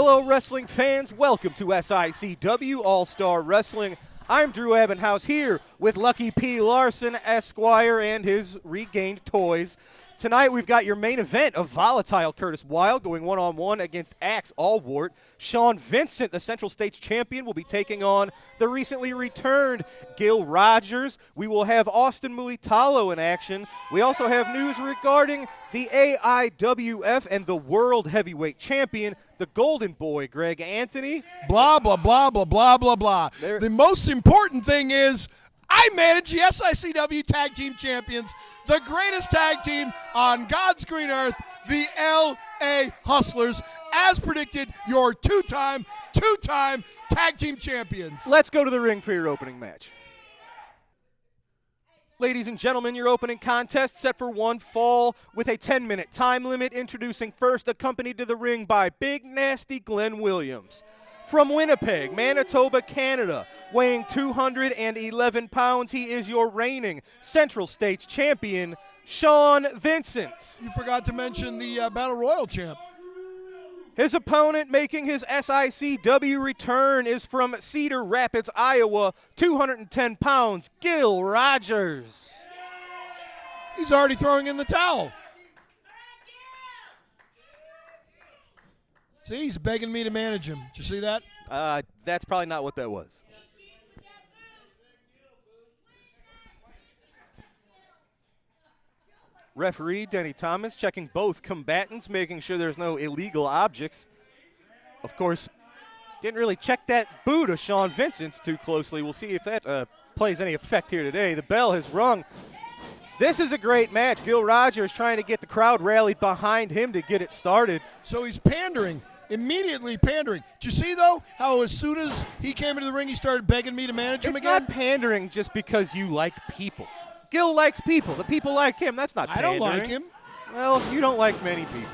Hello, wrestling fans. Welcome to SICW All-Star Wrestling. I'm Drew Ebenhouse here with Lucky P. Larson, Esquire, and his regained toys. Tonight we've got your main event of Volatile Curtis Wilde going one-on-one against Axe Allwart. Sean Vincent, the Central States champion, will be taking on the recently returned Gil Rogers. We will have Austin Mulitalo in action. We also have news regarding the AIWF and the World Heavyweight Champion, the Golden Boy, Greg Anthony. Blah, blah, blah, blah, blah, blah, blah. The most important thing is I manage the SICW Tag Team Champions, the greatest tag team on God's green earth, the LA Hustlers, as predicted, your two-time tag team champions. Let's go to the ring for your opening match. Ladies and gentlemen, your opening contest set for one fall with a 10-minute time limit. Introducing first, accompanied to the ring by Big Nasty Glenn Williams. From Winnipeg, Manitoba, Canada, weighing 211 pounds, he is your reigning Central States champion, Sean Vincent. You forgot to mention the Battle Royal champ. His opponent making his SICW return is from Cedar Rapids, Iowa, 210 pounds, Gil Rogers. He's already throwing in the towel. See, he's begging me to manage him. Did you see that? That's probably not what that was. Referee Denny Thomas checking both combatants, making sure there's no illegal objects. Of course, didn't really check that boot of Sean Vincent's too closely. We'll see if that plays any effect here today. The bell has rung. This is a great match. Gil Rogers trying to get the crowd rallied behind him to get it started. So he's pandering, immediately pandering. Did you see, though, how as soon as he came into the ring, he started begging me to manage him again? It's not pandering just because you like people. Gil likes people. The people like him. That's not pandering. I don't like him. Well, you don't like many people.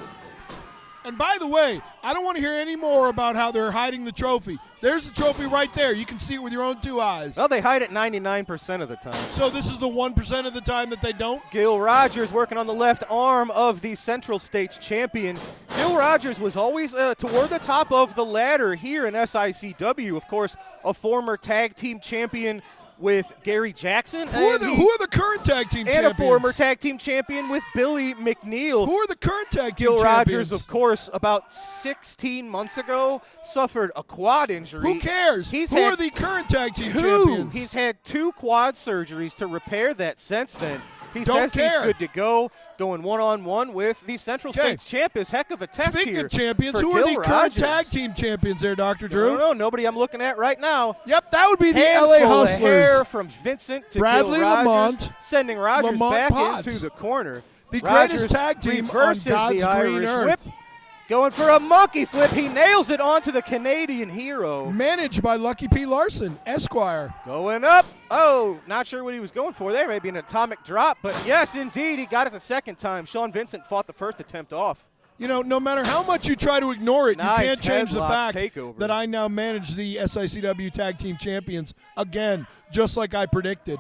And by the way, I don't want to hear any more about how they're hiding the trophy. There's the trophy right there. You can see it with your own two eyes. Well, they hide it 99% of the time. So this is the 1% of the time that they don't? Gil Rogers working on the left arm of the Central States champion. Gil Rogers was always toward the top of the ladder here in SICW. Of course, a former tag team champion with Gary Jackson. Who are the current tag team champions? And a former tag team champion with Billy McNeil. Who are the current tag team Gil champions? Rogers, of course, about 16 months ago, suffered a quad injury. Who cares? Who are the current tag team champions? He's had 2 quad surgeries to repair that since then. He Don't says care. He's good to go, going one-on-one with the Central States champ. Is heck of a test Speaking here. of champions, who Gil are the current tag team champions there, Dr. Drew? No, nobody I'm looking at right now. Yep, that would be the Handful LA of Hustlers. Hair from Vincent to Bradley Gil Rogers, Lamont, sending Rogers Lamont back Potts. into the corner. The Rogers greatest tag team on reverses God's the green Irish earth. whip. Going for a monkey flip. He nails it onto the Canadian hero. Managed by Lucky P. Larson, Esquire. Going up. Oh, not sure what he was going for there. Maybe an atomic drop. But yes, indeed, he got it the second time. Sean Vincent fought the first attempt off. You know, no matter how much you try to ignore it, Nice you can't change the headlock fact takeover. that I now manage the SICW Tag Team Champions again, just like I predicted.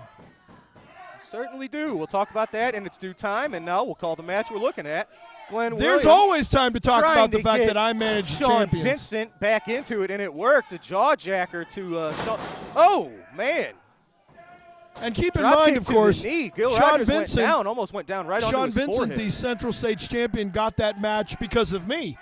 Certainly do. We'll talk about that in its due time. And now we'll call the match we're looking at. Glenn There's Williams always time to talk about the to fact get that I manage the Sean champions. Vincent back into it, and it worked. A jawjacker to Sean. Oh, man. And keep in Drop mind, kick of to course, the knee. Gil Sean Rogers Vincent, went down, almost went down right onto Sean his Vincent, forehead. the Central States champion, got that match because of me.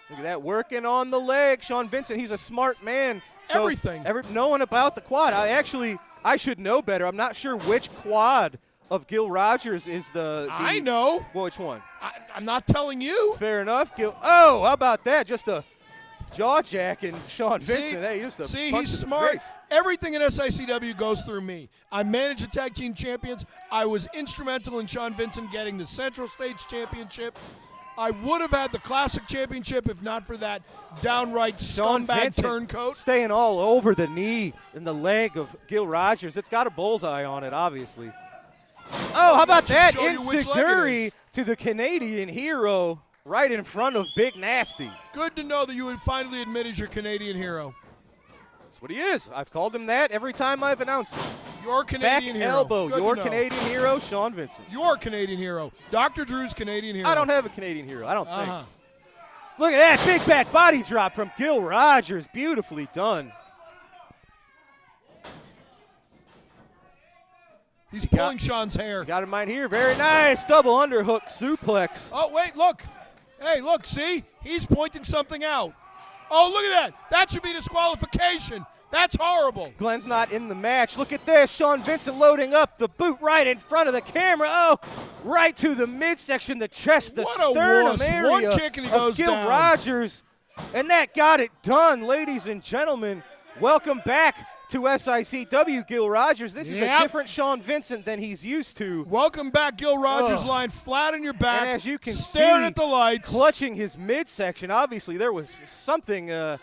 Look at that, working on the leg. Sean Vincent, he's a smart man. So Everything. Knowing about the quad, I should know better. I'm not sure which quad of Gil Rogers is the I know. Which one? I'm not telling you. Fair enough. Gil. Oh, how about that? Just a jaw jack and Sean Vincent. Hey, just a punch he's to the smart. face. Everything in SICW goes through me. I manage the tag team champions. I was instrumental in Sean Vincent getting the Central States championship. I would have had the Classic championship if not for that downright Sean scumbag Vincent turncoat. staying all over the knee and the leg of Gil Rogers. It's got a bullseye on it, obviously. Oh, how about that? show you which leg it Enziguri is. to the Canadian hero right in front of Big Nasty. Good to know that you would finally admit your Canadian hero. That's what he is. I've called him that every time I've announced him. Your Canadian Back hero. elbow, Good your to know. Canadian hero, Sean Vincent. Your Canadian hero. Dr. Drew's Canadian hero. I don't have a Canadian hero, I don't think. Look at that big back body drop from Gil Rogers. Beautifully done. He's pulling Sean's hair. Got him right here. Very nice. Double underhook suplex. Oh, wait, look. Hey, look, see? He's pointing something out. Oh, look at that. That should be disqualification. That's horrible. Glenn's not in the match. Look at this. Sean Vincent loading up the boot right in front of the camera. Oh, right to the midsection, the chest, the sternum area. One kick and he goes Gil down. Rogers. And that got it done, ladies and gentlemen. Welcome back to SICW, Gil Rogers. This is a different Sean Vincent than he's used to. Welcome back, Gil Rogers, lying flat on your back, and as you can staring see, at the lights, clutching his midsection. Obviously, there was something, I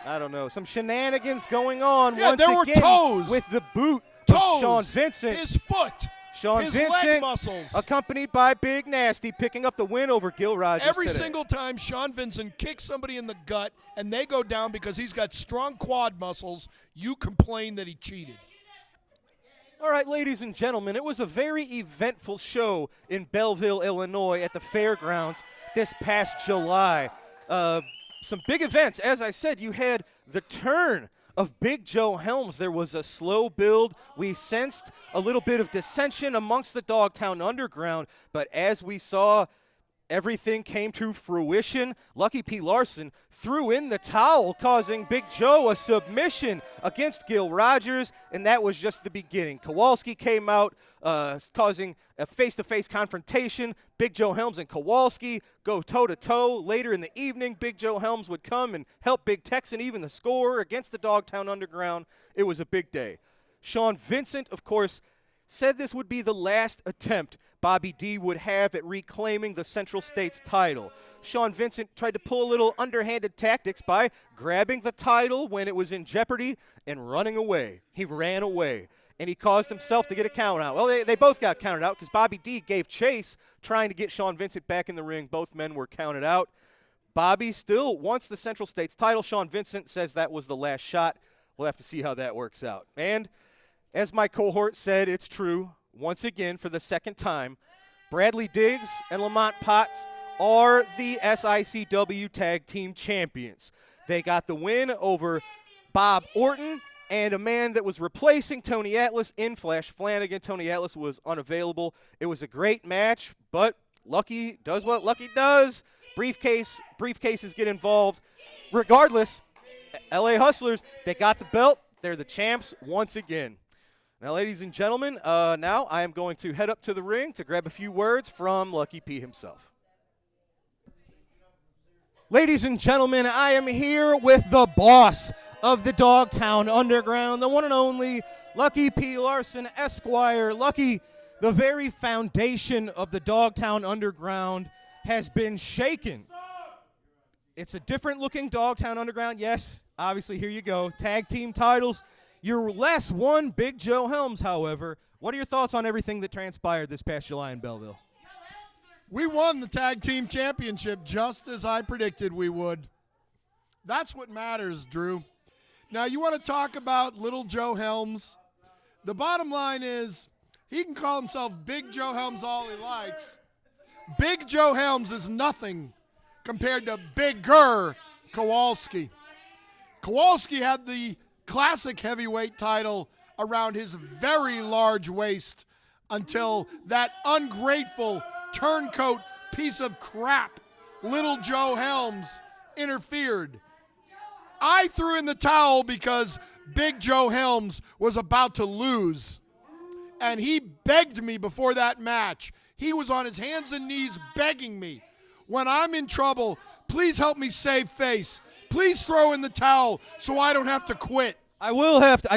don't know, some shenanigans going on. Yeah, once there were again toes. with the boot toes. of Sean Vincent. His foot. Sean his Vincent, leg muscles. accompanied by Big Nasty, picking up the win over Gil Rogers Every today. single time Sean Vincent kicks somebody in the gut and they go down because he's got strong quad muscles, you complain that he cheated. All right, ladies and gentlemen, it was a very eventful show in Belleville, Illinois at the fairgrounds this past July. Some big events. As I said, you had the turn of Big Joe Helms. There was a slow build. We sensed a little bit of dissension amongst the Dogtown Underground, but as we saw, everything came to fruition. Lucky P. Larson threw in the towel, causing Big Joe a submission against Gil Rogers, and that was just the beginning. Kowalski came out, causing a face-to-face confrontation. Big Joe Helms and Kowalski go toe-to-toe. Later in the evening, Big Joe Helms would come and help Big Texan even the score against the Dogtown Underground. It was a big day. Sean Vincent, of course, said this would be the last attempt Bobby D would have at reclaiming the Central States title. Sean Vincent tried to pull a little underhanded tactics by grabbing the title when it was in jeopardy and running away. He ran away, and he caused himself to get a count out. Well, they both got counted out because Bobby D gave chase trying to get Sean Vincent back in the ring. Both men were counted out. Bobby still wants the Central States title. Sean Vincent says that was the last shot. We'll have to see how that works out. And as my cohort said, it's true. Once again, for the second time, Bradley Diggs and Lamont Potts are the SICW Tag Team Champions. They got the win over Bob Orton and a man that was replacing Tony Atlas in Flash Flanagan. Tony Atlas was unavailable. It was a great match, but Lucky does what Lucky does. Briefcases get involved. Regardless, LA Hustlers, they got the belt. They're the champs once again. Now, ladies and gentlemen, now I am going to head up to the ring to grab a few words from Lucky P himself. Ladies and gentlemen, I am here with the boss of the Dogtown Underground, the one and only Lucky P. Larson, Esquire. Lucky, the very foundation of the Dogtown Underground has been shaken. It's a different-looking Dogtown Underground. Yes, obviously, here you go. Tag team titles. Your last one, Big Joe Helms, however. What are your thoughts on everything that transpired this past July in Belleville? We won the tag team championship just as I predicted we would. That's what matters, Drew. Now, you want to talk about little Joe Helms? The bottom line is he can call himself Big Joe Helms all he likes. Big Joe Helms is nothing compared to Bigger Kowalski. Kowalski had the classic heavyweight title around his very large waist until that ungrateful turncoat piece of crap, little Joe Helms, interfered. I threw in the towel because Big Joe Helms was about to lose, and he begged me before that match. He was on his hands and knees begging me, when I'm in trouble, please help me save face. Please throw in the towel so I don't have to quit. I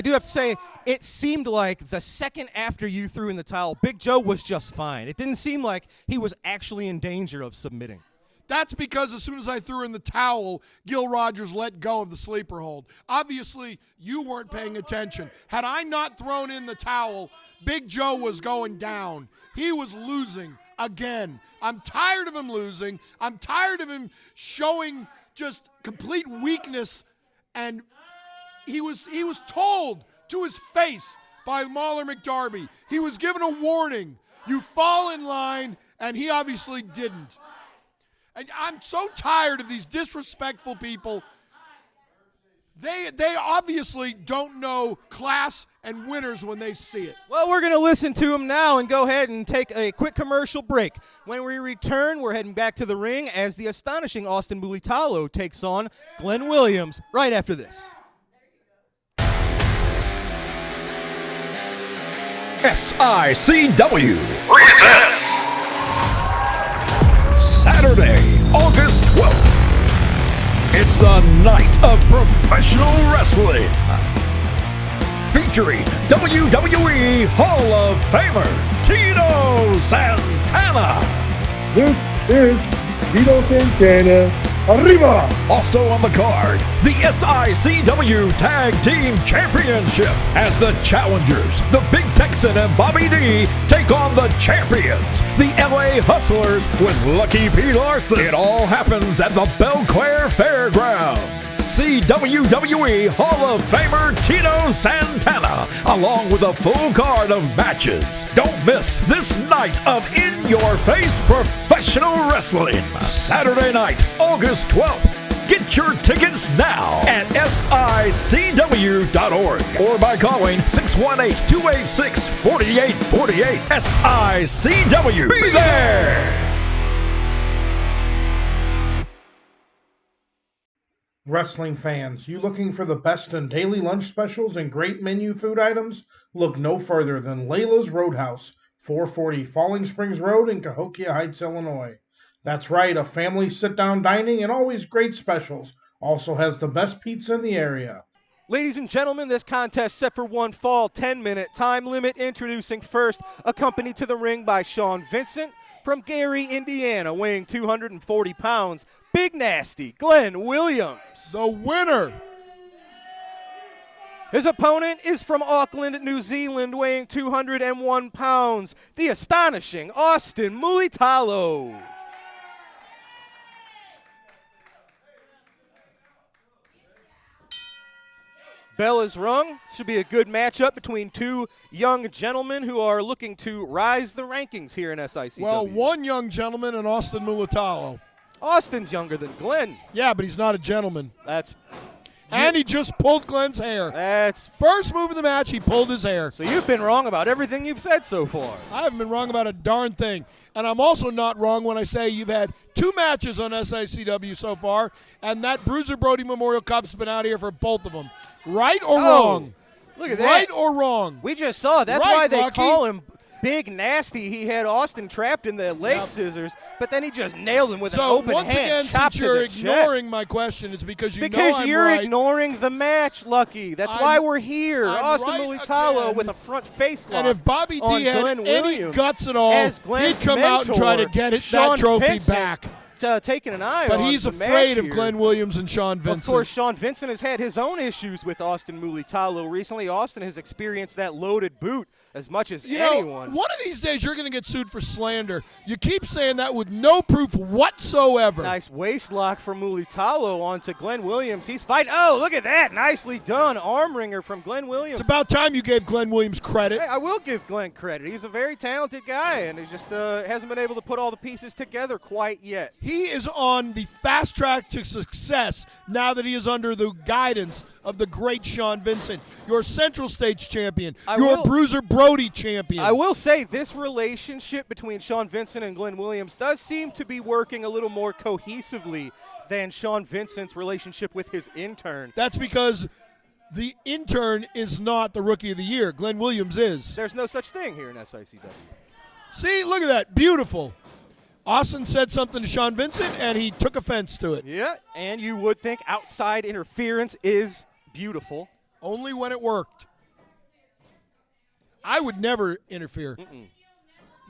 do have to say, it seemed like the second after you threw in the towel, Big Joe was just fine. It didn't seem like he was actually in danger of submitting. That's because as soon as I threw in the towel, Gil Rogers let go of the sleeper hold. Obviously, you weren't paying attention. Had I not thrown in the towel, Big Joe was going down. He was losing again. I'm tired of him losing. I'm tired of him showing just complete weakness, and he was told to his face by Mahler McDarby. He was given a warning. You fall in line, and he obviously didn't. And I'm so tired of these disrespectful people. They obviously don't know class and winners when they see it. Well, we're going to listen to him now and go ahead and take a quick commercial break. When we return, we're heading back to the ring as the astonishing Austin Mulitalo takes on Glenn Williams right after this. SICW presents Saturday, August 12th. It's a night of professional wrestling featuring WWE Hall of Famer Tito Santana. This is Tito Santana. Arriba! Also on the card, the SICW Tag Team Championship as the challengers, the Big Texan and Bobby D, take on the champions, the LA Hustlers with Lucky P. Larson. It all happens at the Belclaire Fairgrounds. See WWE Hall of Famer Tito Santana along with a full card of matches. Don't miss this night of in-your-face professional wrestling. Saturday night, August 12th. Get your tickets now at SICW.org or by calling 618-286-4848. SICW. Be there! Wrestling fans, you looking for the best in daily lunch specials and great menu food items? Look no further than Layla's Roadhouse, 440 Falling Springs Road in Cahokia Heights, Illinois. That's right, a family sit-down dining and always great specials. Also has the best pizza in the area. Ladies and gentlemen, this contest set for one fall 10-minute time limit. Introducing first, accompanied to the ring by Sean Vincent from Gary, Indiana, weighing 240 pounds. Big Nasty, Glenn Williams. The winner. His opponent is from Auckland, New Zealand, weighing 201 pounds. The astonishing Austin Mulitalo. Bell is rung. Should be a good matchup between two young gentlemen who are looking to rise the rankings here in SICW. Well, one young gentleman and Austin Mulitalo. Austin's younger than Glenn. Yeah, but he's not a gentleman. And he just pulled Glenn's hair. That's First move of the match, he pulled his hair. So you've been wrong about everything you've said so far. I haven't been wrong about a darn thing. And I'm also not wrong when I say you've had 2 matches on SICW so far, and that Bruiser Brody Memorial Cup's been out here for both of them. Right or wrong? Look at that. Right or wrong? We just saw it. That's Right, why they Rocky. call him Big Nasty. He had Austin trapped in the leg scissors, but then he just nailed him with an open once hand. again, chop since to you're the ignoring chest. my question, it's because you know Because I'm you're right. ignoring the match, Lucky. That's why we're here. I'm Austin right Mulitalo again. with a front face lock. And if Bobby on D had Glenn any Williams guts at all, as he'd Glenn's come out and try to mentor, get that Sean trophy Vincent, back. taking an eye But on he's the afraid match of here. Glenn Williams and Sean Vincent. Of course, Sean Vincent has had his own issues with Austin Mulitalo recently. Austin has experienced that loaded boot as much as anyone. One of these days you're going to get sued for slander. You keep saying that with no proof whatsoever. Nice waist lock from Mulitalo onto Glenn Williams. He's fighting. Oh, look at that. Nicely done. Arm wringer from Glenn Williams. It's about time you gave Glenn Williams credit. Hey, I will give Glenn credit. He's a very talented guy, and he just hasn't been able to put all the pieces together quite yet. He is on the fast track to success now that he is under the guidance of the great Sean Vincent, your Central States champion, your Bruiser Brody champion. I will say this relationship between Sean Vincent and Glenn Williams does seem to be working a little more cohesively than Sean Vincent's relationship with his intern. That's because the intern is not the Rookie of the Year. Glenn Williams is. There's no such thing here in SICW. See, look at that. Beautiful. Austin said something to Sean Vincent, and he took offense to it. Yeah, and you would think outside interference is beautiful. Only when it worked. I would never interfere.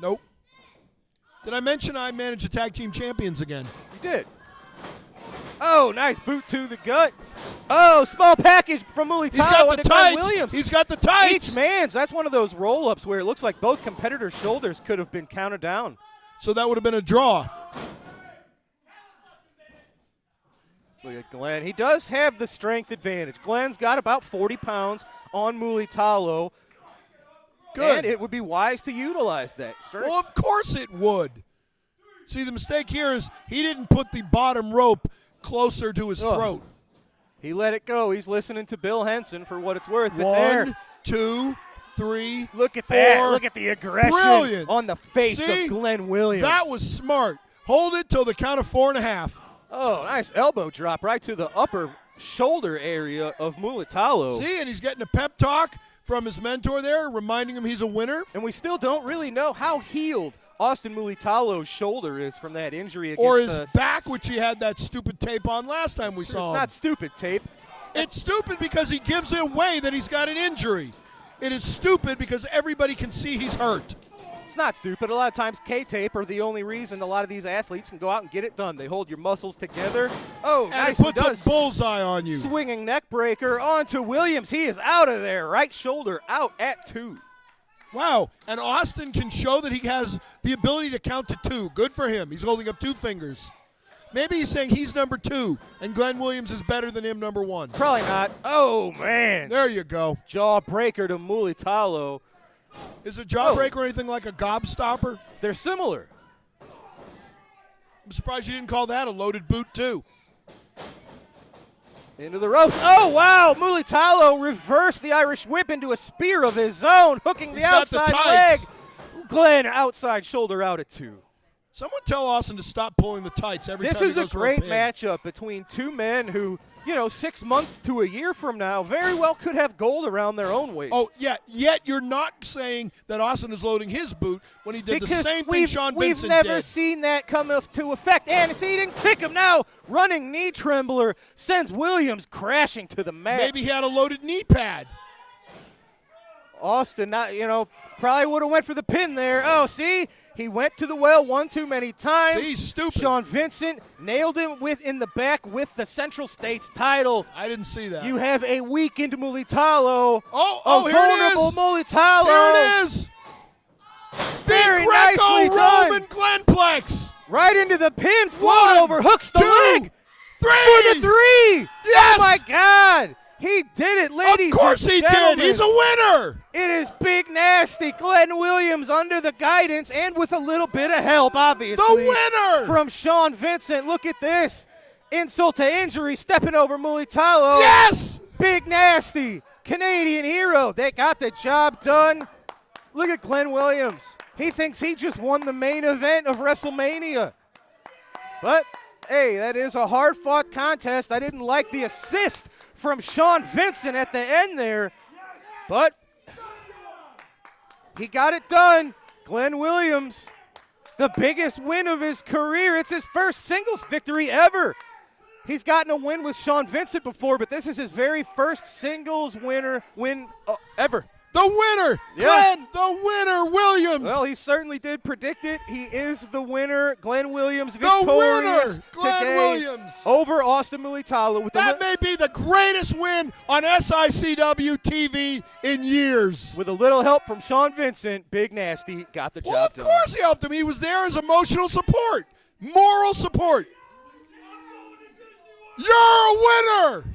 Nope. Did I mention I manage the tag team champions again? You did. Oh, nice boot to the gut. Oh, small package from Mulitalo. He's got the into Glenn tights. Williams. He's got the tights. Each man's. That's one of those roll-ups where it looks like both competitors' shoulders could have been counted down. So that would have been a draw. Look at Glenn. He does have the strength advantage. Glenn's got about 40 pounds on Mulitalo. Good. And it would be wise to utilize that strength. Well, of course it would. See, the mistake here is he didn't put the bottom rope closer to his throat. He let it go. He's listening to Bill Henson for what it's worth. But 1, 2, 3, look at 4. that. Look at the aggression Brilliant. on the face See? of Glenn Williams. That was smart. Hold it till the count of 4.5. Oh, nice elbow drop right to the upper shoulder area of Mulitalo. See, and he's getting a pep talk from his mentor there, reminding him he's a winner. And we still don't really know how healed Austin Mulitalo's shoulder is from that injury against Or his back, which he had that stupid tape on last time we saw him. It's not stupid tape. It's stupid because he gives it away that he's got an injury. It is stupid because everybody can see he's hurt. It's not stupid. A lot of times K-tape are the only reason a lot of these athletes can go out and get it done. They hold your muscles together. Oh, And nicely it done. puts a bullseye on you. Swinging neck breaker onto Williams. He is out of there. Right shoulder out at 2. Wow. And Austin can show that he has the ability to count to 2. Good for him. He's holding up 2 fingers. Maybe he's saying he's number 2, and Glenn Williams is better than him, number 1. Probably not. Oh, man. There you go. Jawbreaker to Mulitalo. Is a jawbreaker anything like a gobstopper? They're similar. I'm surprised you didn't call that a loaded boot, too. Into the ropes. Oh, wow. Mulitalo reversed the Irish whip into a spear of his own, hooking the He's got the outside leg. tights. Glenn outside shoulder out at 2. Someone tell Austin to stop pulling the tights every This time is he a goes for great pin. matchup between two men who, 6 months to a year from now very well could have gold around their own waists. Oh, yeah, yet you're not saying that Austin is loading his boot when he did the same thing Sean Vincent we've never did. seen that come to effect. And see, he didn't kick him now. Running knee trembler sends Williams crashing to the mat. Maybe he had a loaded knee pad. Austin, probably would have went for the pin there. Oh, see? He went to the well one too many times. See, he's stupid. Sean Vincent nailed him in the back with the Central States title. I didn't see that. You have a weakened Mulitalo. Oh, a here it vulnerable is. Mulitalo. There it is. Very the nicely Greco-Roman done. Glenplex. Right into the pin, float 1, over, hooks the 2, leg 3. for the 3. Yes. Oh my God. He did it, ladies Of course and he gentlemen. did. He's a winner. It is Big Nasty Glenn Williams under the guidance and with a little bit of help, obviously. The winner. From Sean Vincent. Look at this. Insult to injury, stepping over Mulitalo. Yes. Big Nasty, Canadian hero. They got the job done. Look at Glenn Williams. He thinks he just won the main event of WrestleMania. But, hey, that is a hard-fought contest. I didn't like the assist from Sean Vincent at the end there. But he got it done. Glenn Williams, the biggest win of his career. It's his first singles victory ever. He's gotten a win with Sean Vincent before, but this is his very first singles win ever. The winner, Yeah. Glenn, the winner, Williams. Well, he certainly did predict it. He is the winner. Glenn Williams the victorious winner, Glenn today Williams. over Austin Mulitalo. With That may be the greatest win on SICW TV in years. with a little help from Sean Vincent, Big Nasty got the job Well, of done. course he helped him. He was there as emotional support, moral support. You're a winner.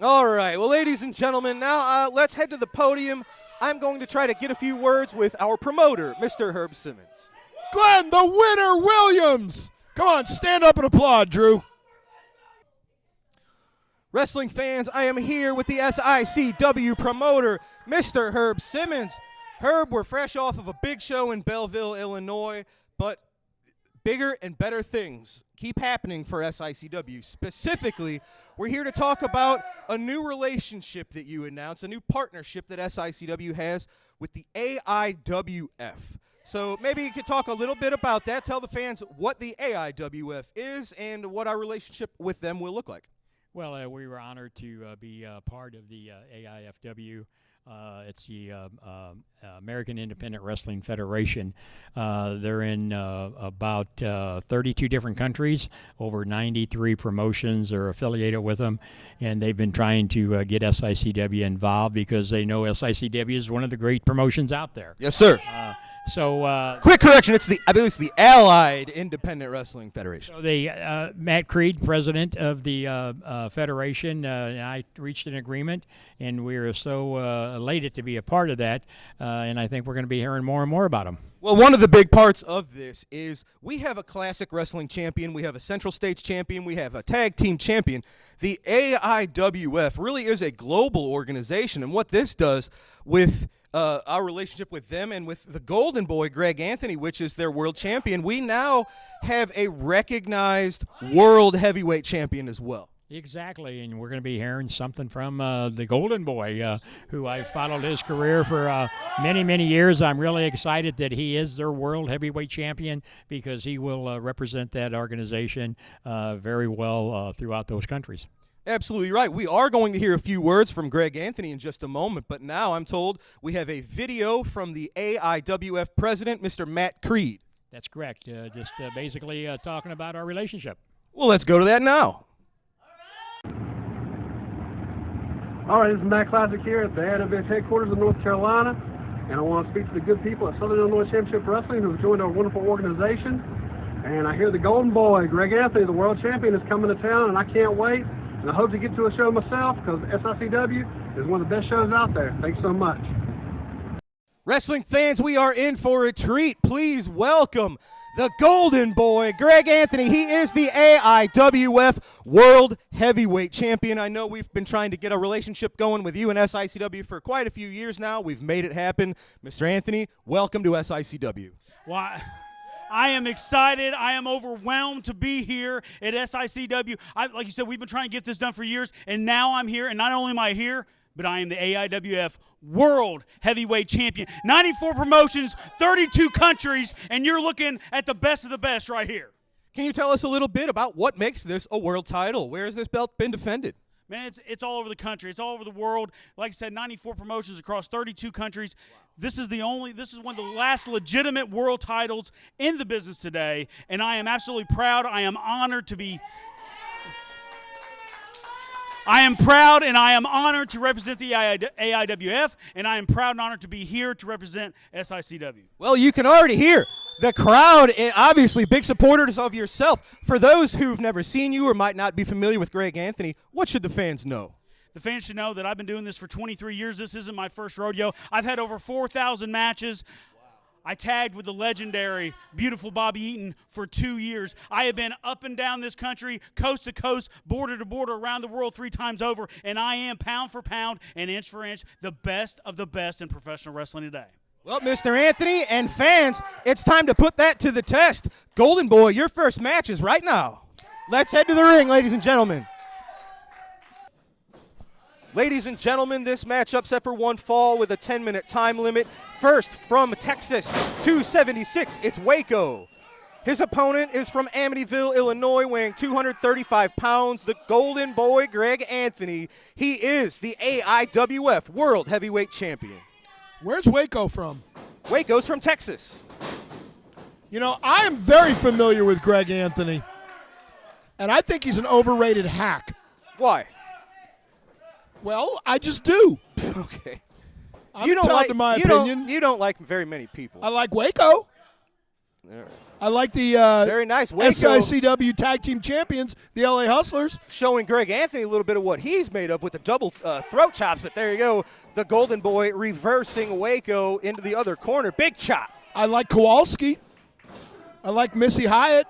All right, well, ladies and gentlemen, now let's head to the podium. I'm going to try to get a few words with our promoter, Mr. Herb Simmons. Glenn, the winner, Williams. Come on, stand up and applaud, Drew. Wrestling fans, I am here with the SICW promoter, Mr. Herb Simmons. Herb, we're fresh off of a big show in Belleville, Illinois, but bigger and better things keep happening for SICW. Specifically, we're here to talk about a new relationship that you announced, a new partnership that SICW has with the AIWF. So maybe you could talk a little bit about that, tell the fans what the AIWF is and what our relationship with them will look like. Well, we were honored to be part of the AIFW. It's the American Independent Wrestling Federation. They're in about 32 different countries, over 93 promotions are affiliated with them, and they've been trying to get SICW involved because they know SICW is one of the great promotions out there. Yes, sir. So quick correction, I believe it's the Allied Independent Wrestling Federation. So Matt Creed, president of the federation, and I reached an agreement, and we are so elated to be a part of that, and I think we're going to be hearing more and more about them. Well, one of the big parts of this is we have a classic wrestling champion, we have a Central States champion, we have a tag team champion. The AIWF really is a global organization, and what this does with our relationship with them and with the Golden Boy, Greg Anthony, which is their world champion, we now have a recognized world heavyweight champion as well. Exactly, and we're going to be hearing something from the Golden Boy, who I've followed his career for many, many years. I'm really excited that he is their world heavyweight champion because he will represent that organization very well throughout those countries. Absolutely right. We are going to hear a few words from Greg Anthony in just a moment, but now I'm told we have a video from the AIWF president, Mr. Matt Creed. That's correct. Just basically talking about our relationship. Well, let's go to that now. All right, this is Matt Classic here at the AIWF headquarters in North Carolina, and I want to speak to the good people at Southern Illinois Championship Wrestling who have joined our wonderful organization. And I hear the Golden Boy, Greg Anthony, the world champion, is coming to town, and I can't wait. And I hope to get to a show myself because SICW is one of the best shows out there. Thanks so much. Wrestling fans, we are in for a treat. Please welcome the Golden Boy, Greg Anthony. He is the AIWF World Heavyweight Champion. I know we've been trying to get a relationship going with you and SICW for quite a few years now. We've made it happen. Mr. Anthony, welcome to SICW. Well, I am excited. I am overwhelmed to be here at SICW. Like you said, we've been trying to get this done for years, and now I'm here. And not only am I here, but I am the AIWF World Heavyweight Champion. 94 promotions, 32 countries, and you're looking at the best of the best right here. Can you tell us a little bit about what makes this a world title? Where has this belt been defended? Man, it's all over the country. It's all over the world. Like I said, 94 promotions across 32 countries. Wow. This is one of the last legitimate world titles in the business today, and I am absolutely proud. I am honored to be I am proud and I am honored to represent the AIWF, and I am proud and honored to be here to represent SICW. Well, you can already hear the crowd, obviously big supporters of yourself. For those who've never seen you or might not be familiar with Greg Anthony, what should the fans know? The fans should know that I've been doing this for 23 years. This isn't my first rodeo. I've had over 4,000 matches. I tagged with the legendary, beautiful Bobby Eaton for 2 years. I have been up and down this country, coast to coast, border to border, around the world 3 times over, and I am pound for pound and inch for inch the best of the best in professional wrestling today. Well, Mr. Anthony and fans, it's time to put that to the test. Golden Boy, your first match is right now. Let's head to the ring, ladies and gentlemen. Ladies and gentlemen, this matchup set for one fall with a 10-minute time limit. First, from Texas, 276, it's Waco. His opponent is from Amityville, Illinois, weighing 235 pounds, the Golden Boy, Greg Anthony. He is the AIWF World Heavyweight Champion. Where's Waco from? Waco's from Texas. You know, I am very familiar with Greg Anthony, and I think he's an overrated hack. Why? Well, I just do. Okay. You don't like my opinion. You don't like very many people. I like Waco. Right. I like the very nice Waco SICW Tag Team Champions, the LA Hustlers. Showing Greg Anthony a little bit of what he's made of with the double throat chops, but there you go. The Golden Boy reversing Waco into the other corner. Big chop. I like Kowalski. I like Missy Hyatt.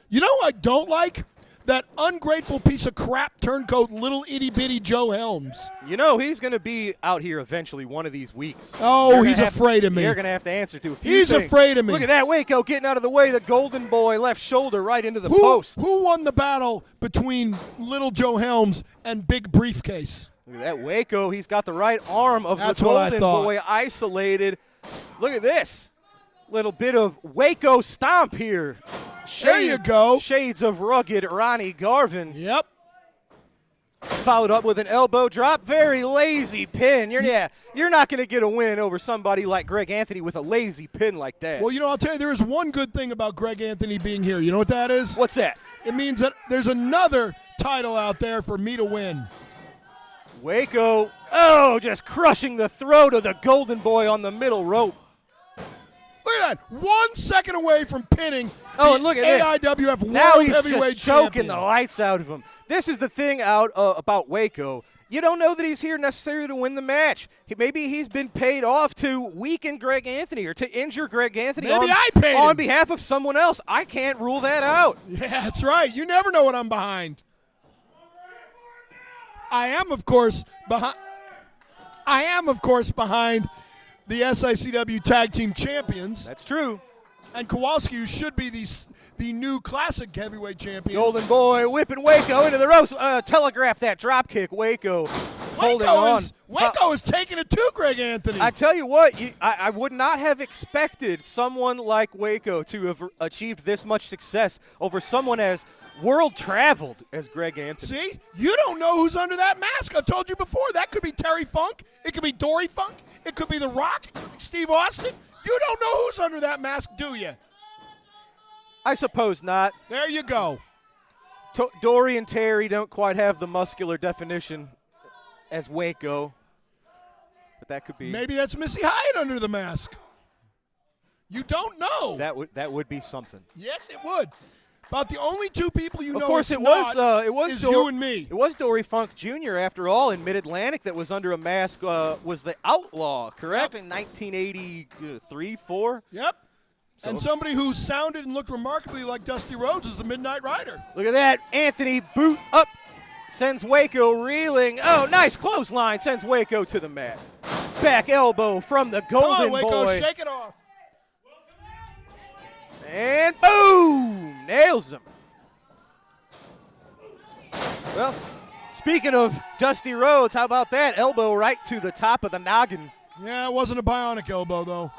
You know what I don't like? That ungrateful piece of crap turncoat little itty-bitty Joe Helms. You know, he's going to be out here eventually one of these weeks. Oh, he's afraid of me. You're going to have to answer to a few He's things. afraid of me. Look at that, Waco getting out of the way. The Golden Boy left shoulder right into the post. Who won the battle between little Joe Helms and Big Briefcase? Look at that, Waco. He's got the right arm of That's the what I Golden thought. Boy isolated. Look at this. Little bit of Waco stomp here. There you go. Shades of rugged Ronnie Garvin. Yep. Followed up with an elbow drop. Very lazy pin. You're not going to get a win over somebody like Greg Anthony with a lazy pin like that. Well, you know, I'll tell you, there is one good thing about Greg Anthony being here. You know what that is? What's that? It means that there's another title out there for me to win. Waco, just crushing the throat of the Golden Boy on the middle rope. Look at God, 1 second away from pinning Oh, the and look at this. AIWF Now World he's Heavyweight just choking Champion. the lights out of him. This is the thing about Waco. You don't know that he's here necessarily to win the match. Maybe he's been paid off to weaken Greg Anthony or to injure Greg Anthony Maybe I paid on him. behalf of someone else. I can't rule that out. Yeah, that's right. You never know what I'm behind. I am, of course, behind the SICW Tag Team Champions. That's true. And Kowalski, who should be the new Classic Heavyweight Champion. Golden Boy whipping Waco into the ropes. Telegraph that drop kick. Waco holding on. Waco is taking it to Greg Anthony. I tell you what, I would not have expected someone like Waco to have achieved this much success over someone as world-traveled as Greg Anthony. See? You don't know who's under that mask. I've told you before. That could be Terry Funk. It could be Dory Funk. It could be The Rock. It could be Steve Austin. You don't know who's under that mask, do you? I suppose not. There you go. Dory and Terry don't quite have the muscular definition as Waco, but that could be. Maybe that's Missy Hyatt under the mask. You don't know. That would be something. Yes, it would. About the only two people you know. Of course, it was you and me. It was Dory Funk Jr. after all in Mid-Atlantic that was under a mask. Was the Outlaw correct in 1983, 4? Yep. And somebody who sounded and looked remarkably like Dusty Rhodes is the Midnight Rider. Look at that. Anthony boot up. Sends Waco reeling. Oh, nice clothesline. Sends Waco to the mat. Back elbow from the Golden Come on, Waco, Boy. shake it off. And boom! Nails him. Well, speaking of Dusty Rhodes, how about that? Elbow right to the top of the noggin. Yeah, it wasn't a bionic elbow, though.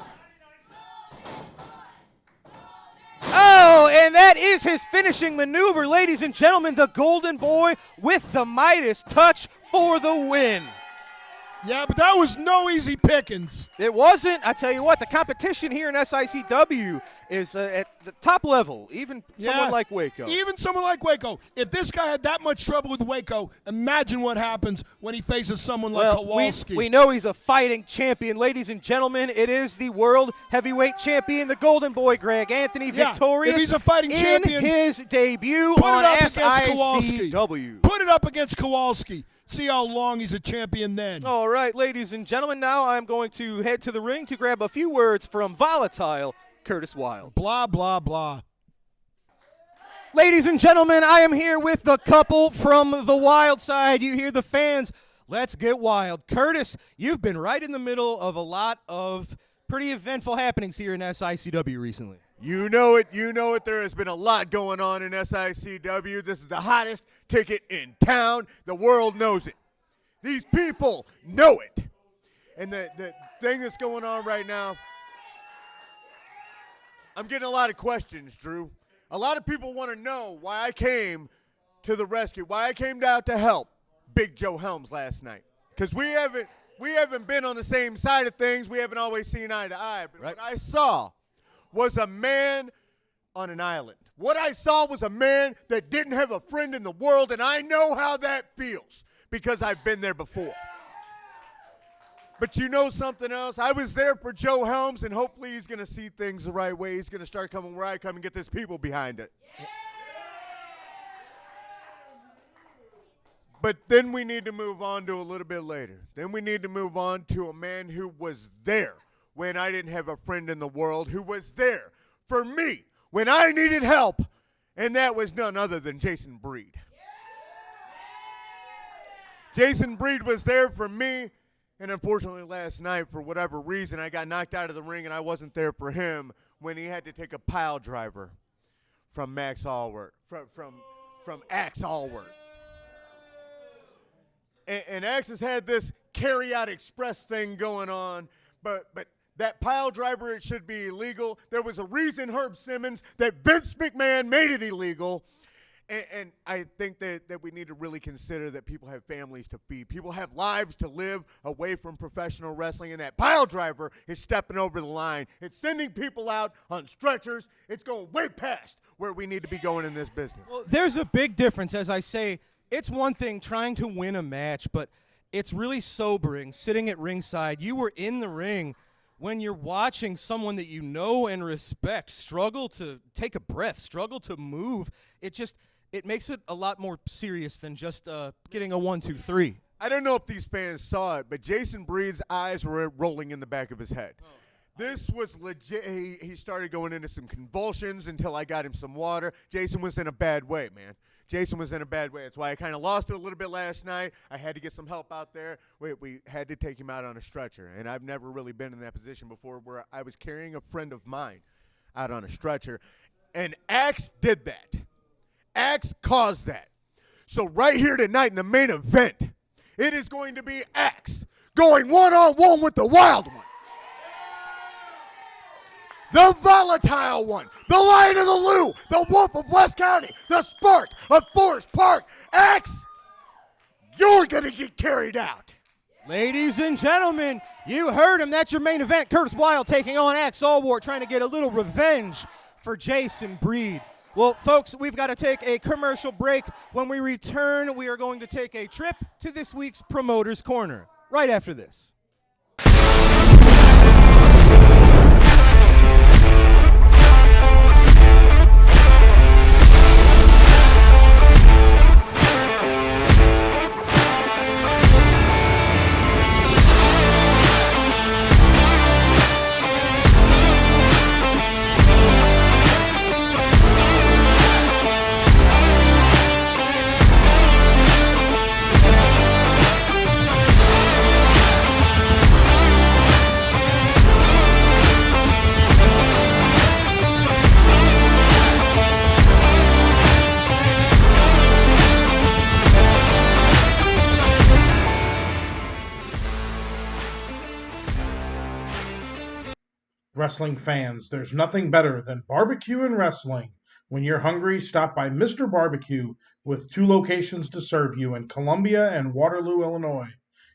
Oh, and that is his finishing maneuver, ladies and gentlemen. The Golden Boy with the Midas touch for the win. Yeah, but that was no easy pickings. It wasn't. I tell you what, the competition here in SICW is at the top level, even someone like Waco. Even someone like Waco. If this guy had that much trouble with Waco, imagine what happens when he faces someone like Kowalski. We know he's a fighting champion. Ladies and gentlemen, it is the World Heavyweight Champion, the Golden Boy, Greg Anthony, victorious if he's a fighting champion, in his debut put on it up against SICW. Kowalski. Put it up against Kowalski. See how long he's a champion then. All right, ladies and gentlemen, now I'm going to head to the ring to grab a few words from volatile Curtis Wilde. Blah, blah, blah. Ladies and gentlemen, I am here with the couple from the Wild side. You hear the fans. Let's get wild. Curtis, you've been right in the middle of a lot of pretty eventful happenings here in SICW recently. You know it. There has been a lot going on in SICW. This is the hottest ticket in town. The world knows it. These people know it. And the thing that's going on right now, I'm getting a lot of questions, Drew. A lot of people want to know why I came to the rescue, why I came out to help Big Joe Helms last night. Because we haven't been on the same side of things. We haven't always seen eye to eye. But what I saw was a man on an island. What I saw was a man that didn't have a friend in the world, and I know how that feels because I've been there before. But you know something else? I was there for Joe Helms, and hopefully he's going to see things the right way. He's going to start coming where I come and get this people behind it. Yeah. But then we need to move on to a little bit later. Then we need to move on to a man who was there when I didn't have a friend in the world, who was there for me when I needed help, and that was none other than Jason Breed. Jason Breed was there for me, and unfortunately last night, for whatever reason, I got knocked out of the ring, and I wasn't there for him when he had to take a pile driver from Max Allward, from Axe Allward. And Axe has had this carry-out express thing going on, but that pile driver, it should be illegal. There was a reason, Herb Simmons, that Vince McMahon made it illegal. And I think that we need to really consider that people have families to feed. People have lives to live away from professional wrestling, and that pile driver is stepping over the line. It's sending people out on stretchers. It's going way past where we need to be going in this business. Well, there's a big difference, as I say. It's one thing trying to win a match, but it's really sobering sitting at ringside. You were in the ring when you're watching someone that you know and respect struggle to take a breath, struggle to move, it makes it a lot more serious than just getting a 1, 2, 3. I don't know if these fans saw it, but Jason Breed's eyes were rolling in the back of his head. Oh. This was legit. He started going into some convulsions until I got him some water. Jason was in a bad way, man. Jason was in a bad way. That's why I kind of lost it a little bit last night. I had to get some help out there. We had to take him out on a stretcher, and I've never really been in that position before where I was carrying a friend of mine out on a stretcher, and Axe did that. Axe caused that. So right here tonight in the main event, it is going to be Axe going one-on-one with the Wild one. The volatile one, the Lion of the Lou, the Wolf of West County, the Spark of Forest Park. Axe, you're going to get carried out. Ladies and gentlemen, you heard him. That's your main event. Curtis Wilde taking on Axe Allwart, trying to get a little revenge for Jason Breed. Well, folks, we've got to take a commercial break. When we return, we are going to take a trip to this week's Promoter's Corner right after this. Wrestling fans, there's nothing better than barbecue and wrestling. When you're hungry, stop by Mr. Barbecue with 2 locations to serve you in Columbia and Waterloo, Illinois.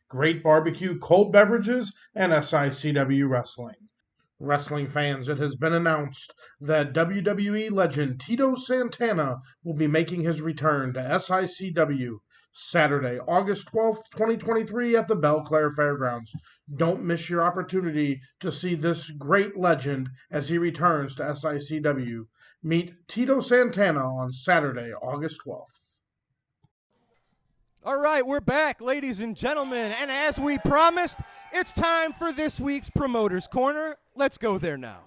Great barbecue, cold beverages, and SICW wrestling. Wrestling fans, it has been announced that WWE legend Tito Santana will be making his return to SICW Saturday, August 12th, 2023 at the Belle Claire Fairgrounds. Don't miss your opportunity to see this great legend as he returns to SICW. Meet Tito Santana on Saturday, August 12th. All right, we're back, ladies and gentlemen, and as we promised, it's time for this week's Promoter's Corner. Let's go there now.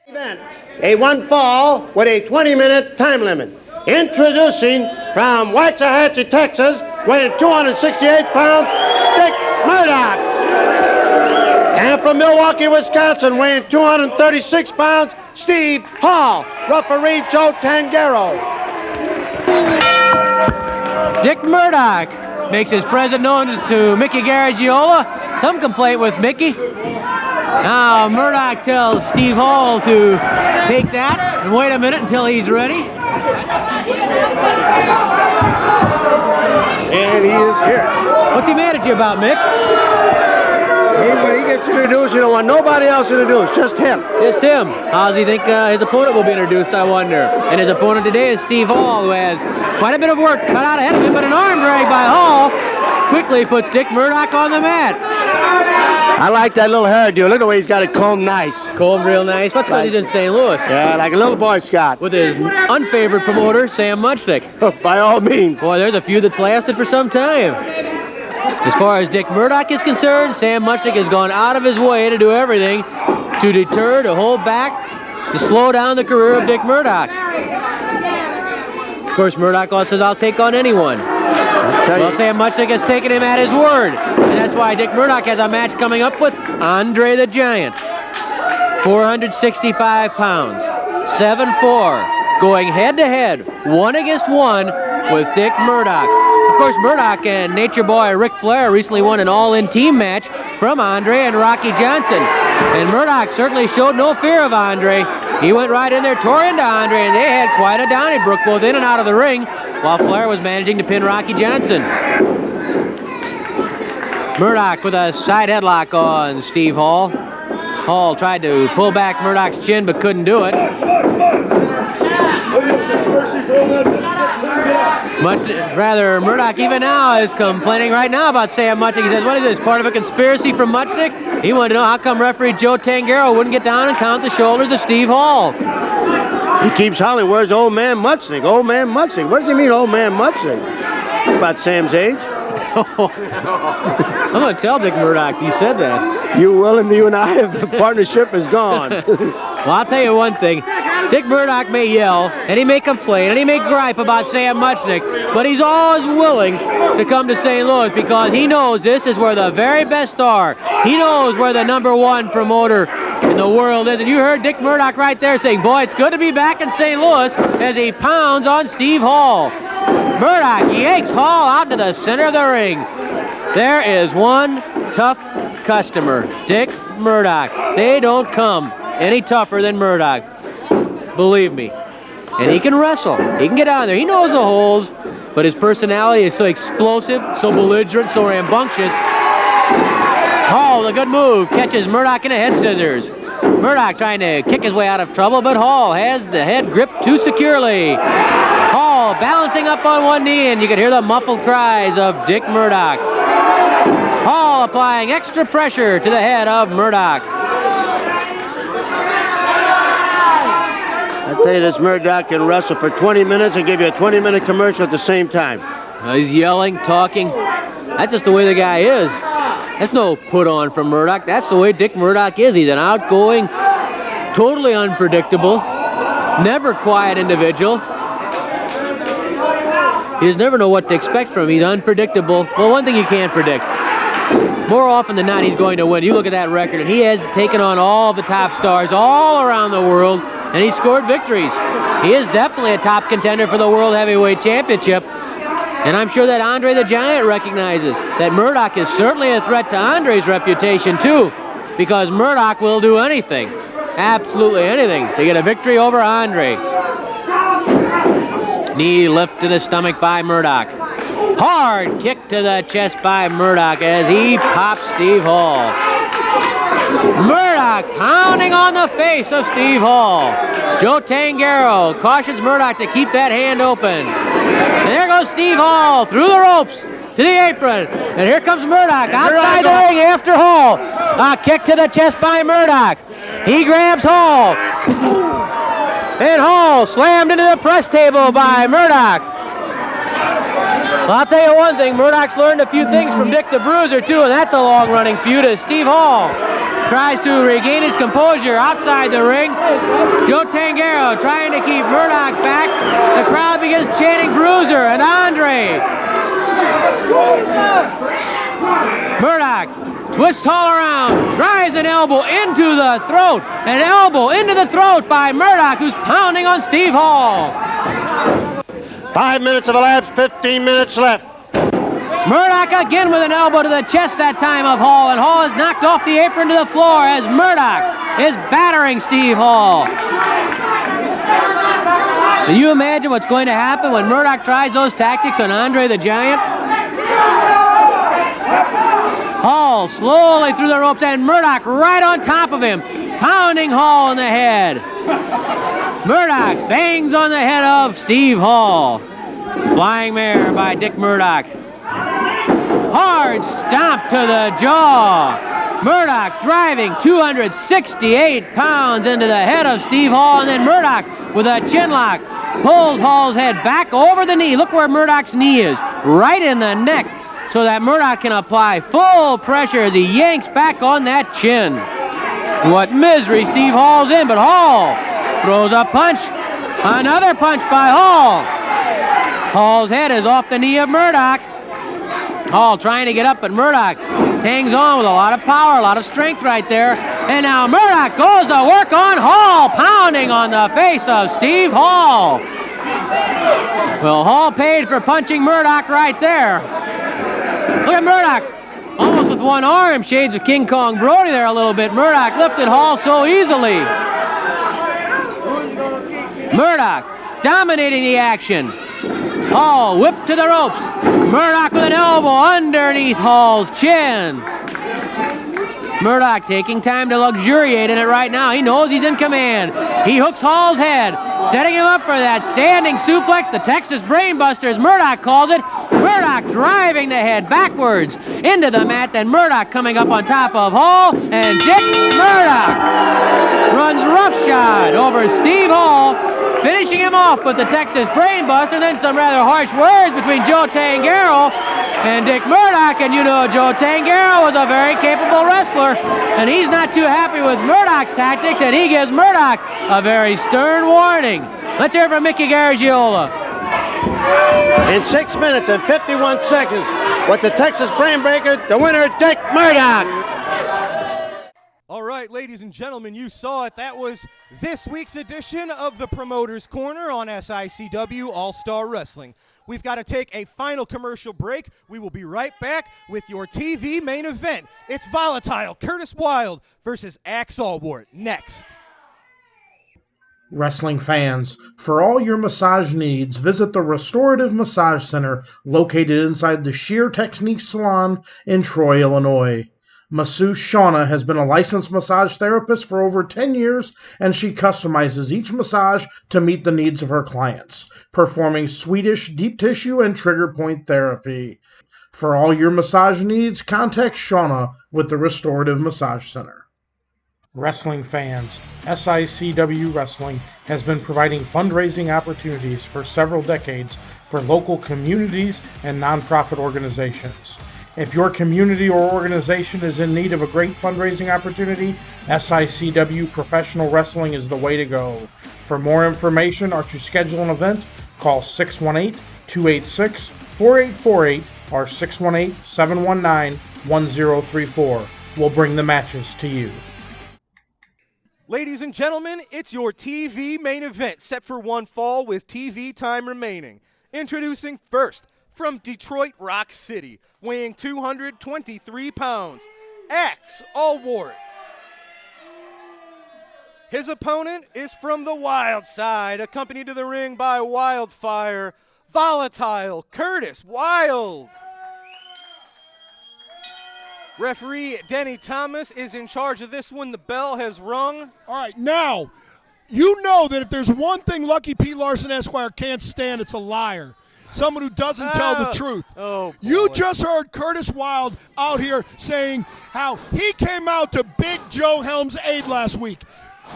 Event, a one fall with a 20-minute time limit. Introducing from Waxahachie, Texas, weighing 268 pounds, Dick Murdoch. And from Milwaukee, Wisconsin, weighing 236 pounds, Steve Hall. Referee Joe Tangaro. Dick Murdoch makes his presence known to Mickey Garagiola. Some complaint with Mickey. Now Murdoch tells Steve Hall to take that and wait a minute until he's ready. And he is here. What's he mad at you about, Mick? When he gets introduced, you don't want nobody else introduced, just him. Just him. How does he think his opponent will be introduced, I wonder? And his opponent today is Steve Hall, who has quite a bit of work cut out ahead of him, but an arm drag by Hall quickly puts Dick Murdoch on the mat. I like that little hairdo. Look at the way he's got it combed nice. Combed real nice. What's because he's in St. Louis? Yeah, like a little Boy Scout. With his unfavored promoter, Sam Munchnick. By all means. Boy, there's a feud that's lasted for some time. As far as Dick Murdoch is concerned, Sam Munchnick has gone out of his way to do everything to deter, to hold back, to slow down the career of Dick Murdoch. Of course, Murdoch also says, I'll take on anyone. Well, Sam Munchnick has taken him at his word. And that's why Dick Murdoch has a match coming up with Andre the Giant. 465 pounds, 7'4", going head-to-head, 1 against 1 with Dick Murdoch. Of course, Murdoch and Nature Boy Ric Flair recently won an all-in team match from Andre and Rocky Johnson. And Murdoch certainly showed no fear of Andre. He went right in there, tore into Andre, and they had quite a Donnybrook, both in and out of the ring, while Flair was managing to pin Rocky Johnson. Murdoch with a side headlock on Steve Hall. Hall tried to pull back Murdoch's chin, but couldn't do it. Murdoch even now is complaining right now about Sam Muchnick. He says, what is this, part of a conspiracy from Muchnick? He wanted to know how come referee Joe Tangaro wouldn't get down and count the shoulders of Steve Hall. He keeps hollering, where's old man Muchnick? Old man Muchnick. What does he mean, old man Muchnick? It's about Sam's age. I'm going to tell Dick Murdoch you said that. You will, and you and I, the partnership is gone. Well, I'll tell you one thing. Dick Murdoch may yell, and he may complain, and he may gripe about Sam Muchnick, but he's always willing to come to St. Louis because he knows this is where the very best are. He knows where the #1 promoter in the world is. And you heard Dick Murdoch right there saying, boy, it's good to be back in St. Louis as he pounds on Steve Hall. Murdoch yanks Hall out to the center of the ring. There is one tough customer, Dick Murdoch. They don't come any tougher than Murdoch. Believe me. And he can wrestle. He can get out there. He knows the holds, but his personality is so explosive, so belligerent, so rambunctious. Hall, a good move, catches Murdoch in a head scissors. Murdoch trying to kick his way out of trouble, but Hall has the head gripped too securely. Hall balancing up on one knee, and you can hear the muffled cries of Dick Murdoch. Hall applying extra pressure to the head of Murdoch. I tell you, this Murdoch can wrestle for 20 minutes and give you a 20-minute commercial at the same time. He's yelling, talking. That's just the way the guy is. That's no put on from Murdoch. That's the way Dick Murdoch is. He's an outgoing, totally unpredictable, never quiet individual. You just never know what to expect from him. He's unpredictable. Well, one thing you can't predict. More often than not, he's going to win. You look at that record, and he has taken on all the top stars all around the world, and he's scored victories. He is definitely a top contender for the World Heavyweight Championship. And I'm sure that Andre the Giant recognizes that Murdoch is certainly a threat to Andre's reputation, too, because Murdoch will do anything, absolutely anything, to get a victory over Andre. Knee lift to the stomach by Murdoch. Hard kick to the chest by Murdoch as he pops Steve Hall. Murdoch pounding on the face of Steve Hall. Joe Tangaro cautions Murdoch to keep that hand open. And there goes Steve Hall through the ropes to the apron. And here comes Murdoch outside the ring after Hall. A kick to the chest by Murdoch. He grabs Hall. And Hall slammed into the press table by Murdoch. Well, I'll tell you one thing. Murdoch's learned a few things from Dick the Bruiser, too, and that's a long-running feud as Steve Hall tries to regain his composure outside the ring. Joe Tangaro trying to keep Murdoch back. The crowd begins chanting Bruiser and Andre. Murdoch twists Hall around, drives an elbow into the throat. An elbow into the throat by Murdoch, who's pounding on Steve Hall. 5 minutes have elapsed, 15 minutes left. Murdoch again with an elbow to the chest that time of Hall, and Hall is knocked off the apron to the floor as Murdoch is battering Steve Hall. Can you imagine what's going to happen when Murdoch tries those tactics on Andre the Giant? Hall slowly through the ropes, and Murdoch right on top of him, pounding Hall in the head. Murdoch bangs on the head of Steve Hall. Flying mare by Dick Murdoch. Hard stomp to the jaw. Murdoch driving 268 pounds into the head of Steve Hall, and then Murdoch with a chin lock pulls Hall's head back over the knee. Look where Murdoch's knee is, right in the neck, so that Murdoch can apply full pressure as he yanks back on that chin. What misery Steve Hall's in, but Hall throws a punch. Another punch by Hall. Hall's head is off the knee of Murdoch. Hall trying to get up, but Murdoch hangs on with a lot of power, a lot of strength right there. And now Murdoch goes to work on Hall, pounding on the face of Steve Hall. Well, Hall paid for punching Murdoch right there. Look at Murdoch, almost with one arm, shades of King Kong Brody there a little bit. Murdoch lifted Hall so easily. Murdoch dominating the action. Hall whipped to the ropes. Murdoch with an elbow underneath Hall's chin. Murdoch taking time to luxuriate in it right now. He knows he's in command. He hooks Hall's head, setting him up for that standing suplex. The Texas Brainbuster, as Murdoch calls it. Murdoch driving the head backwards into the mat. Then Murdoch coming up on top of Hall. And Dick Murdoch runs roughshod over Steve Hall, finishing him off with the Texas Brainbuster. Then some rather harsh words between Joe Tangaro and Dick Murdoch. And you know Joe Tangaro was a very capable wrestler, and he's not too happy with Murdoch's tactics, and he gives Murdoch a very stern warning. Let's hear from Mickey Garagiola. In 6 minutes and 51 seconds, with the Texas Brainbreaker, the winner, Dick Murdoch. All right, ladies and gentlemen, you saw it. That was this week's edition of the Promoter's Corner on SICW All-Star Wrestling. We've got to take a final commercial break. We will be right back with your TV main event. It's Volatile Curtis Wilde versus Axe Allwart next. Wrestling fans, for all your massage needs, visit the Restorative Massage Center located inside the Sheer Technique Salon in Troy, Illinois. Masseuse Shauna has been a licensed massage therapist for over 10 years, and she customizes each massage to meet the needs of her clients, performing Swedish deep tissue and trigger point therapy. For all your massage needs, contact Shauna with the Restorative Massage Center. Wrestling fans, SICW Wrestling has been providing fundraising opportunities for several decades for local communities and nonprofit organizations. If your community or organization is in need of a great fundraising opportunity, SICW Professional Wrestling is the way to go. For more information or to schedule an event, call 618-286-4848 or 618-719-1034. We'll bring the matches to you. Ladies and gentlemen, it's your TV main event, set for one fall with TV time remaining. Introducing first, from Detroit Rock City, weighing 223 pounds, Axe Allwart. His opponent is from the Wild Side, accompanied to the ring by Wildfire, Volatile Curtis Wilde. Referee Denny Thomas is in charge of this one. The bell has rung. All right, now, you know that if there's one thing Lucky P. Larson Esquire can't stand, it's a liar. Someone who doesn't tell the truth. Oh, you just heard Curtis Wilde out here saying how he came out to Big Joe Helms' aid last week.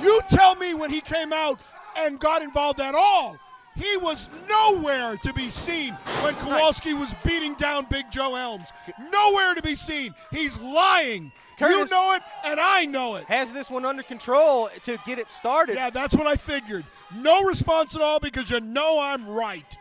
You tell me when he came out and got involved at all. He was nowhere to be seen when Kowalski was beating down Big Joe Helms. Nowhere to be seen. He's lying. Curtis, you know it, and I know it. Has this one under control to get it started. Yeah, that's what I figured. No response at all because you know I'm right.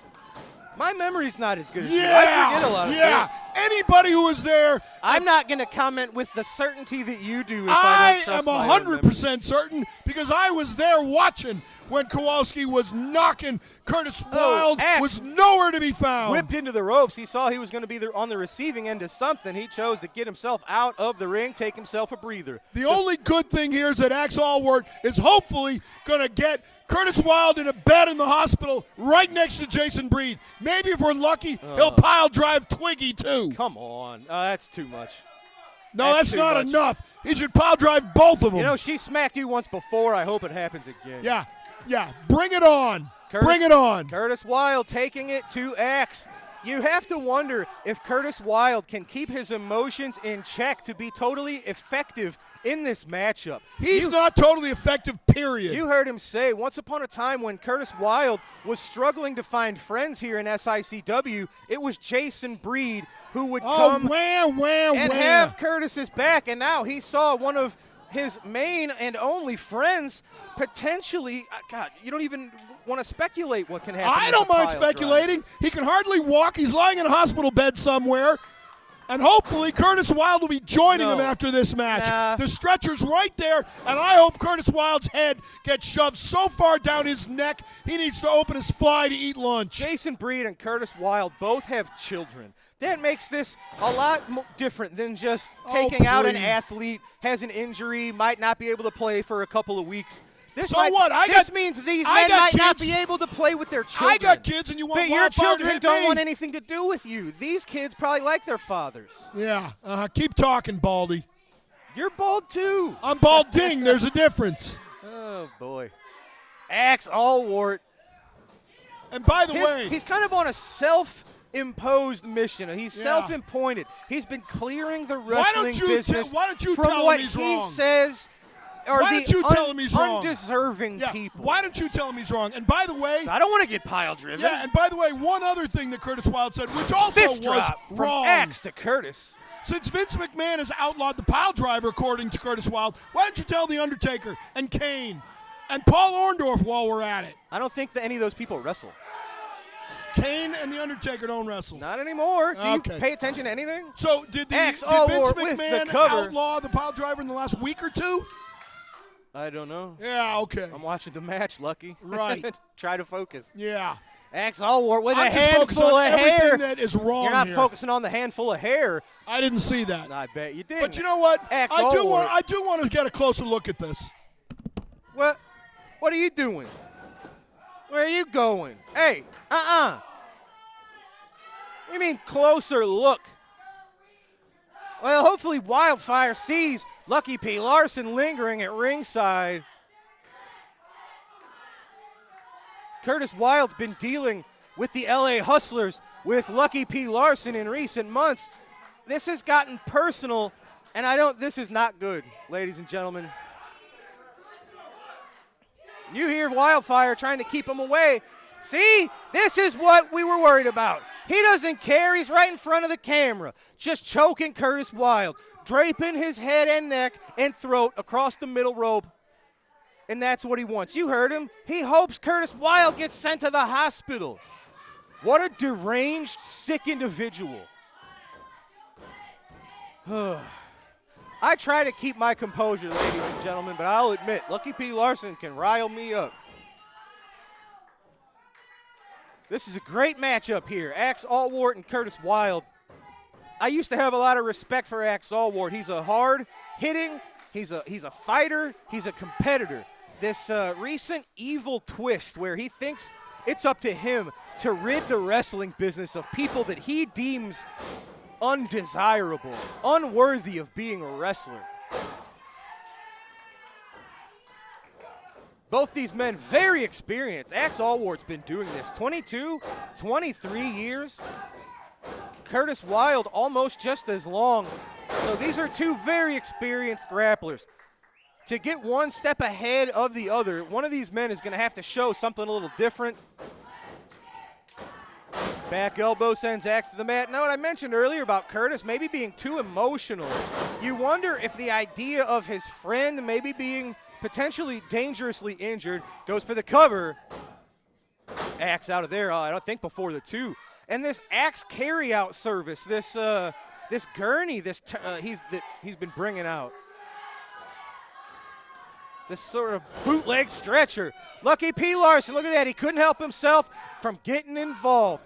My memory's not as good as you. I forget a lot of things. Anybody who was there. I'm not going to comment with the certainty that you do. If I don't am trust 100% certain because I was there watching when Kowalski was knocking Curtis Wilde, was nowhere to be found. Whipped into the ropes. He saw he was going to be on the receiving end of something. He chose to get himself out of the ring, take himself a breather. The only good thing here is that Axe Allwart is hopefully going to get Curtis Wilde in a bed in the hospital right next to Jason Breed. Maybe if we're lucky, he'll pile drive Twiggy too. Come on. That's too much. No, that's not enough. He should pile drive both of them. You know, she smacked you once before. I hope it happens again. Yeah. Bring it on. Bring it on. Curtis Wilde taking it to Axe. You have to wonder if Curtis Wilde can keep his emotions in check to be totally effective in this matchup. He's not totally effective, period. You heard him say, once upon a time when Curtis Wilde was struggling to find friends here in SICW, it was Jason Breed who would come and have Curtis's back, and now he saw one of his main and only friends potentially, God, you don't even want to speculate what can happen. I don't mind speculating. He can hardly walk. He's lying in a hospital bed somewhere. And hopefully Curtis Wilde will be joining him after this match. The stretcher's right there, and I hope Curtis Wilde's head gets shoved so far down his neck he needs to open his fly to eat lunch. Jason Breed and Curtis Wilde both have children. That makes this a lot different than just taking out an athlete, has an injury, might not be able to play for a couple of weeks. This means these men might not be able to play with their children. I got kids, and you want But your children don't want anything to do with you. These kids probably like their fathers. Yeah, keep talking, Baldy. You're bald too. I'm balding. There's a difference. Oh, boy. Axe Allwart. And by the way, he's kind of on a self-imposed mission. He's self-appointed. He's been clearing the wrestling business why don't you from tell what him he's he wrong? says are Why don't you tell him he's wrong? undeserving people. Why don't you tell him he's wrong? And by the way, So I don't want to get pile-driven. yeah. And by the way, one other thing that Curtis Wilde said, which also Fist was drop wrong. from Axe to Curtis. Since Vince McMahon has outlawed the pile driver, according to Curtis Wilde, why don't you tell The Undertaker and Kane and Paul Orndorff while we're at it? I don't think that any of those people wrestle. Kane and The Undertaker don't wrestle. Not anymore. Do you Okay. pay attention to anything? So did Vince Allwart with the McMahon cover. outlaw the pile driver in the last week or two? I don't know. Yeah, okay. I'm watching the match, Lucky. Right. Try to focus. Yeah. Axe Allwart with I'm a just focused handful on of hair. everything that is wrong You're not here. focusing on the handful of hair. I didn't see that. I bet you did. But you know what? Axe I do Allwart. want to get a closer look at this. What are you doing? Where are you going? Hey, What do you mean closer look? Well, hopefully Wildfire sees Lucky P. Larson lingering at ringside. Curtis Wilde's been dealing with the LA Hustlers with Lucky P. Larson in recent months. This has gotten personal, and this is not good, ladies and gentlemen. You hear Wildfire trying to keep him away. See, this is what we were worried about. He doesn't care. He's right in front of the camera, just choking Curtis Wilde, draping his head and neck and throat across the middle rope. And that's what he wants. You heard him. He hopes Curtis Wilde gets sent to the hospital. What a deranged, sick individual. I try to keep my composure, ladies and gentlemen, but I'll admit, Lucky P. Larson can rile me up. This is a great matchup here. Axe Allwart and Curtis Wilde. I used to have a lot of respect for Axe Allwart. He's a hard-hitting, he's a fighter, he's a competitor. This recent evil twist where he thinks it's up to him to rid the wrestling business of people that he deems undesirable, unworthy of being a wrestler. Both these men very experienced. Axe Allwart's been doing this 22, 23 years. Curtis Wilde almost just as long. So these are two very experienced grapplers. To get one step ahead of the other, one of these men is going to have to show something a little different. Back elbow sends Axe to the mat. Now, what I mentioned earlier about Curtis maybe being too emotional. You wonder if the idea of his friend maybe being potentially dangerously injured goes for the cover. Axe out of there, I don't think before the two. And this Axe carry-out service, this gurney, he's been bringing out. This sort of bootleg stretcher. Lucky P. Larson, look at that. He couldn't help himself from getting involved.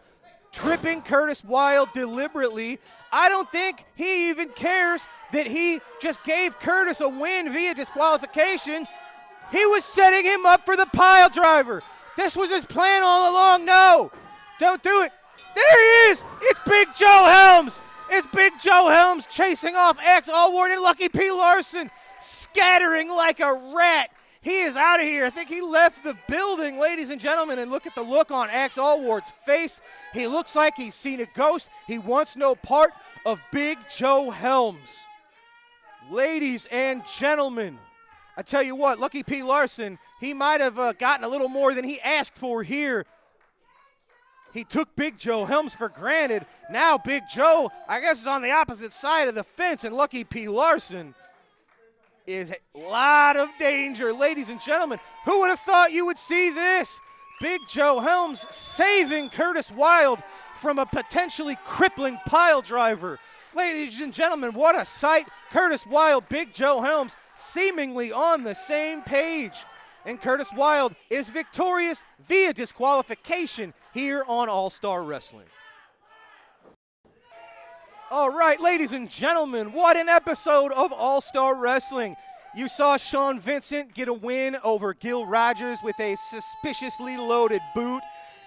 Tripping Curtis Wilde deliberately. I don't think he even cares that he just gave Curtis a win via disqualification. He was setting him up for the pile driver. This was his plan all along. No, don't do it. There he is. It's Big Joe Helms. It's Big Joe Helms chasing off Axe Allwart and Lucky P. Larson, scattering like a rat. He is out of here. I think he left the building, ladies and gentlemen, and look at the look on Axe Allwart's face. He looks like he's seen a ghost. He wants no part of Big Joe Helms. Ladies and gentlemen, I tell you what, Lucky P. Larson, he might have gotten a little more than he asked for here. He took Big Joe Helms for granted. Now Big Joe, I guess, is on the opposite side of the fence, and Lucky P. Larson is a lot of danger. Ladies and gentlemen, who would have thought you would see this? Big Joe Helms saving Curtis Wilde from a potentially crippling pile driver. Ladies and gentlemen, what a sight. Curtis Wilde, Big Joe Helms seemingly on the same page. And Curtis Wilde is victorious via disqualification here on All-Star Wrestling. All right, ladies and gentlemen, what an episode of All-Star Wrestling. You saw Sean Vincent get a win over Gil Rogers with a suspiciously loaded boot.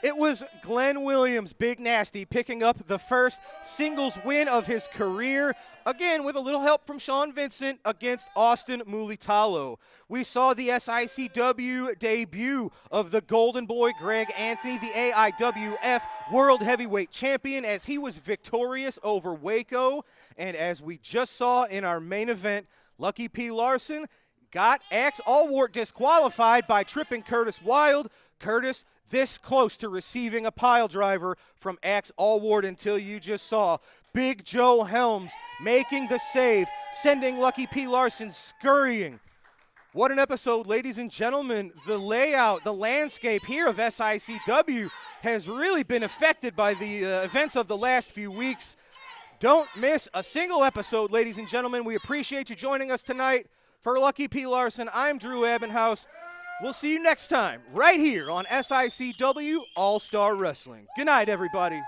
It was Glenn Williams, Big Nasty, picking up the first singles win of his career, again with a little help from Sean Vincent against Austin Mulitalo. We saw the SICW debut of the Golden Boy Greg Anthony, the AIWF World Heavyweight Champion, as he was victorious over Waco. And as we just saw in our main event, Lucky P. Larson got Axe Allwart disqualified by tripping Curtis Wilde. Curtis this close to receiving a pile driver from Axe Allwart until you just saw Big Joe Helms making the save, sending Lucky P. Larson scurrying. What an episode, ladies and gentlemen. The layout, the landscape here of SICW has really been affected by the events of the last few weeks. Don't miss a single episode, ladies and gentlemen. We appreciate you joining us tonight. For Lucky P. Larson, I'm Drew Ebenhouse. We'll see you next time right here on SICW All-Star Wrestling. Good night, everybody.